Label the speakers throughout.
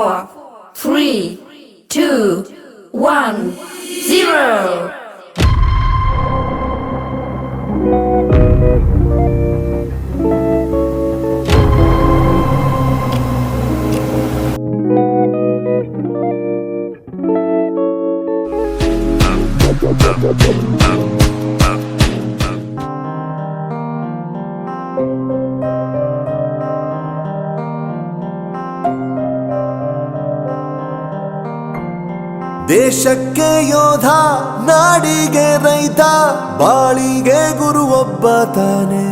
Speaker 1: 4, 3, 2, 1, 0.
Speaker 2: ದೇಶಕ್ಕೆ ಯೋಧ, ನಾಡಿಗೆ ರೈತ, ಬಾಳಿಗೆ ಗುರು ಒಬ್ಬ ತಾನೆ.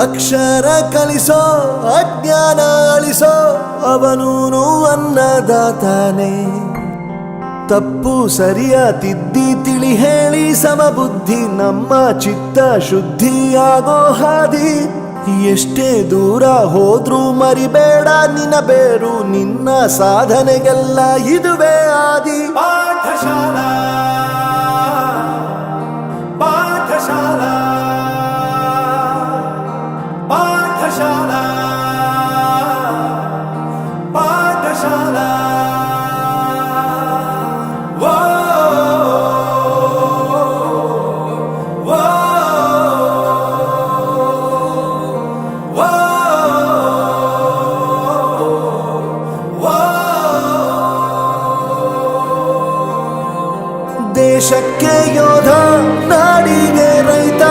Speaker 2: ಅಕ್ಷರ ಕಲಿಸೋ, ಅಜ್ಞಾನ ಅಳಿಸೋ, ಅವನೂನು ಅನ್ನದಾತಾನೆ. ತಪ್ಪು ಸರಿಯ ತಿದ್ದಿ ತಿಳಿ ಹೇಳಿ ಸಮಬುದ್ಧಿ ನಮ್ಮ ಚಿತ್ತ ಶುದ್ಧಿಯಾಗೋ ಹಾದಿ. ಎಷ್ಟೇ ದೂರ ಹೋದ್ರೂ ಮರಿಬೇಡ ನಿನ್ನ ಬೇರು, ನಿನ್ನ ಸಾಧನೆಗೆಲ್ಲ ಇದುವೇ ಆದಿ. ಪಾಠಶಾಲಾ ಪಾಠಶಾಲಾ ಪಾಠಶಾಲಾ ಪಾಠಶಾಲಾ. ದೇಶಕ್ಕೆ ಯೋಧ, ನಾಡಿಗೆ ರೈತ,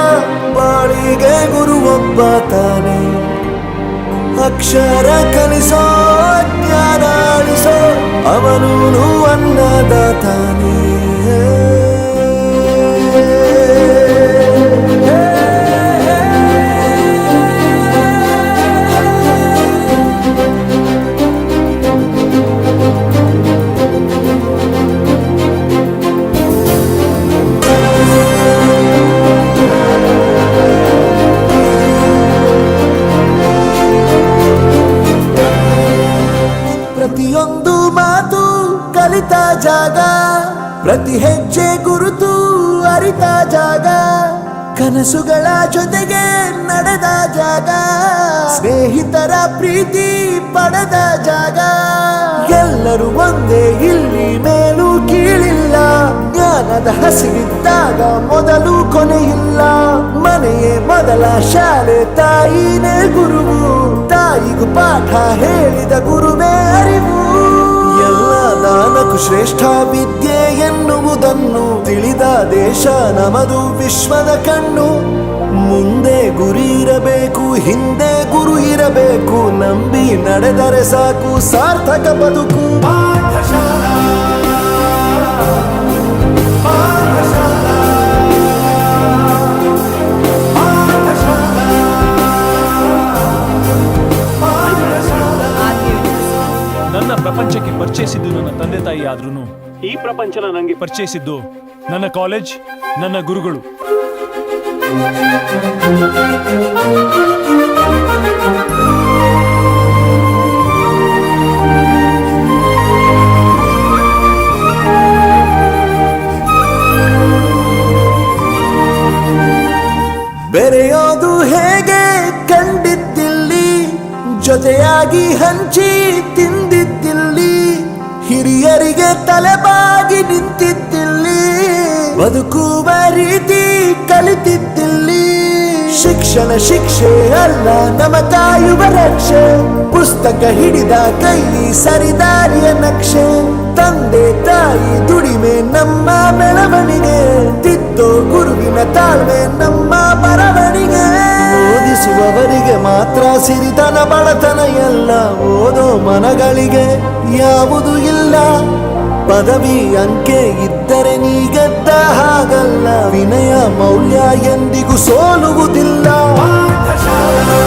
Speaker 2: ಬಾಳಿಗೆ ಗುರು ಒಬ್ಬ ತಾನೆ. ಅಕ್ಷರ ಕಲಿಸೋ, ಜ್ಞಾನ ಅಳಿಸೋ, ಅವನೂನು ಅನ್ನದಾತಾನೆ. ಪ್ರತಿಯೊಂದು ಮಾತು ಕಲಿತ ಜಾಗ, ಪ್ರತಿ ಹೆಜ್ಜೆ ಗುರುತು ಅರಿತ ಜಾಗ, ಕನಸುಗಳ ಜೊತೆಗೆ ನಡೆದ ಜಾಗ, ಸ್ನೇಹಿತರ ಪ್ರೀತಿ ಪಡೆದ ಜಾಗ. ಎಲ್ಲರೂ ಒಂದೇ, ಇಲ್ಲಿ ಮೇಲೂ ಕೀಳಿಲ್ಲ, ಜ್ಞಾನದ ಹಸಿವಿದ್ದಾಗ ಮೊದಲು ಕೊನೆಯಿಲ್ಲ. ಮನೆಯೇ ಮೊದಲ ಶಾಲೆ, ತಾಯಿನೇ ಗುರುವು, ತಾಯಿಗೂ ಪಾಠ ಹೇಳಿದ ಗುರುವೇ ಅರಿವು. ಎಲ್ಲ ದಾನಕ್ಕೂ ಶ್ರೇಷ್ಠ ವಿದ್ಯೆ ಎನ್ನುವುದನ್ನು ತಿಳಿದ ದೇಶ ನಮದು ವಿಶ್ವದ ಕಣ್ಣು. ಮುಂದೆ ಗುರಿ ಇರಬೇಕು, ಹಿಂದೆ ಗುರು ಇರಬೇಕು, ನಂಬಿ ನಡೆದರೆ ಸಾಕು ಸಾರ್ಥಕ ಬದುಕು. ಪಾಠಶಾಲಾ ಪಾಠಶಾಲಾ
Speaker 3: ನನ್ನ ಪ್ರಪಂಚಕ್ಕೆ ಪರಿಚಯಿಸಿದ್ದು ನನ್ನ ತಂದೆ ತಾಯಿ ಆದ್ರೂ ಈ ಪ್ರಪಂಚನ ನನಗೆ ಪರಿಚಯಿಸಿದ್ದು ನನ್ನ ಕಾಲೇಜ್, ನನ್ನ ಗುರುಗಳು.
Speaker 2: ಬೆರೆಯೋದು ಹೇಗೆ ಕಂಡಿದ್ದಿಲ್ಲಿ, ಜೊತೆಯಾಗಿ ಹಂಚಿ ತಿಂದಿದ್ದಿಲ್ಲಿ, ಹಿರಿಯರಿಗೆ ತಲೆಬಾಗಿ ನಿಂತಿದ್ದಿಲ್ಲಿ, ಬದುಕುವ ರೀತಿ ಕಲಿತಿದ್ದಿಲ್ಲಿ. ಶಿಕ್ಷಣ ಶಿಕ್ಷೆ ಅಲ್ಲ, ನಮ ಕಾಯುವ ರಕ್ಷೆ, ಪುಸ್ತಕ ಹಿಡಿದ ಕೈ ಸರಿದಾರಿಯ ನಕ್ಷೆ. ತಂದೆ ತಾಯಿ ದುಡಿಮೆ ನಮ್ಮ ಬೆಳವಣಿಗೆ, ತಿದ್ದೋ ಗುರುವಿನ ತಾಳ್ಮೆ ನಮ್ಮ ಬರವಣಿಗೆ. ಓದಿಸುವವರಿಗೆ ಮಾತ್ರ ಸಿರಿತನ ಬಡತನ ಎಲ್ಲ, ಓದೋ ಮನಗಳಿಗೆ ಯಾವುದು ಇಲ್ಲ. ಪದವಿ ಅಂಕೆ ಇದ್ದರೆ ನೀ ಗೆದ್ದ ಹಾಗಲ್ಲ, ವಿನಯ ಮೌಲ್ಯ ಎಂದಿಗೂ ಸೋಲುವುದಿಲ್ಲ. ಪಾಠಶಾಲಾ